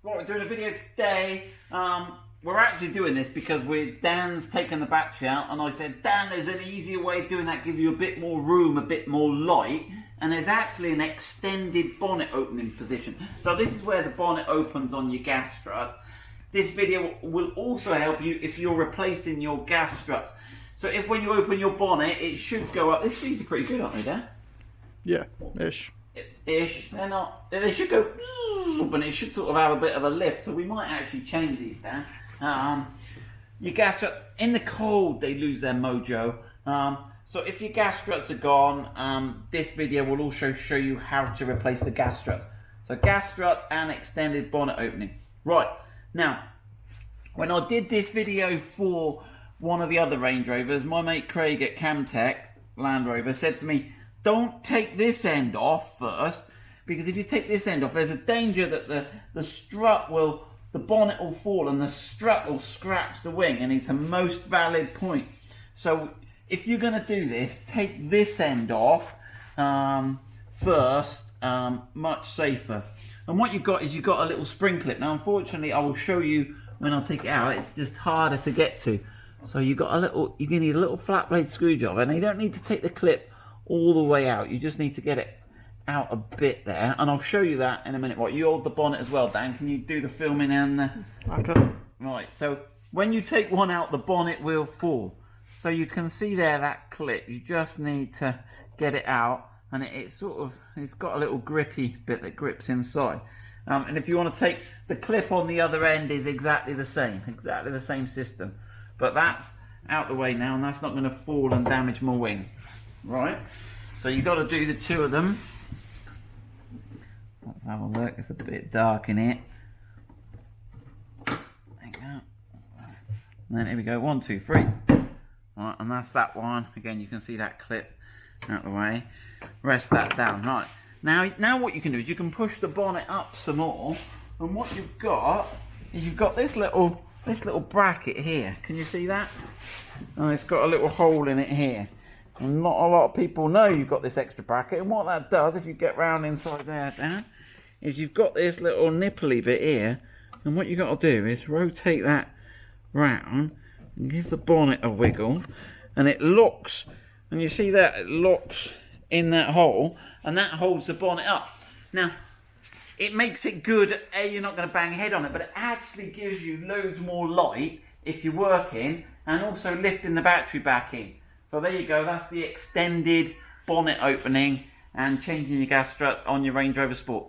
What we're doing a video today, we're actually doing this because Dan's taken the battery out, and I said, Dan, there's an easier way of doing that, give you a bit more room, a bit more light, and there's actually an extended bonnet opening position. So this is where the bonnet opens on your gas struts. This video will also help you if you're replacing your gas struts. So if when you open your bonnet, it should go up. These are pretty good, aren't they, Dan? Yeah, ish. Ish. They're not. They should go, but it should sort of have a bit of a lift. So we might actually change these, Dan. Your gas struts in the cold, they lose their mojo. So if your gas struts are gone, this video will also show you how to replace the gas struts. So gas struts and extended bonnet opening. Right. Now, when I did this video for one of the other Range Rovers, my mate Craig at Camtech, Land Rover, said to me, don't take this end off first, because if you take this end off, there's a danger that the bonnet will fall and the strut will scratch the wing, and it's a most valid point. So if you're going to do this, take this end off first, much safer. And what you've got is you've got a little spring clip. Now, unfortunately, I will show you when I'll take it out. It's just harder to get to. So you're going to need a little flat blade screwdriver, and you don't need to take the clip all the way out. You just need to get it out a bit there, and I'll show you that in a minute. What, you hold the bonnet as well, Dan? Can you do the filming and the... Okay. Right, so when you take one out, the bonnet will fall. So you can see there that clip. You just need to get it out, and it's got a little grippy bit that grips inside. And if you want to take the clip on the other end, is exactly the same system. But that's out the way now, and that's not going to fall and damage my wing. Right, so you've got to do the two of them. Let's have a look. It's a bit dark in here. There you go. And then here we go. 1, 2, 3. Right, and that's that one. Again, you can see that clip out the way. Rest that down. Right. Now what you can do is you can push the bonnet up some more, and what you've got is you've got this little bracket here. Can you see that? Oh, it's got a little hole in it here. And not a lot of people know you've got this extra bracket, and what that does, if you get round inside there, Dan, is you've got this little nipply bit here, and what you've got to do is rotate that round and give the bonnet a wiggle, and it locks, and you see that it locks in that hole, and that holds the bonnet up. Now, it makes it good. You're not going to bang your head on it, but it actually gives you loads more light if you're working, and also lifting the battery back in. So there you go, that's the extended bonnet opening and changing your gas struts on your Range Rover Sport.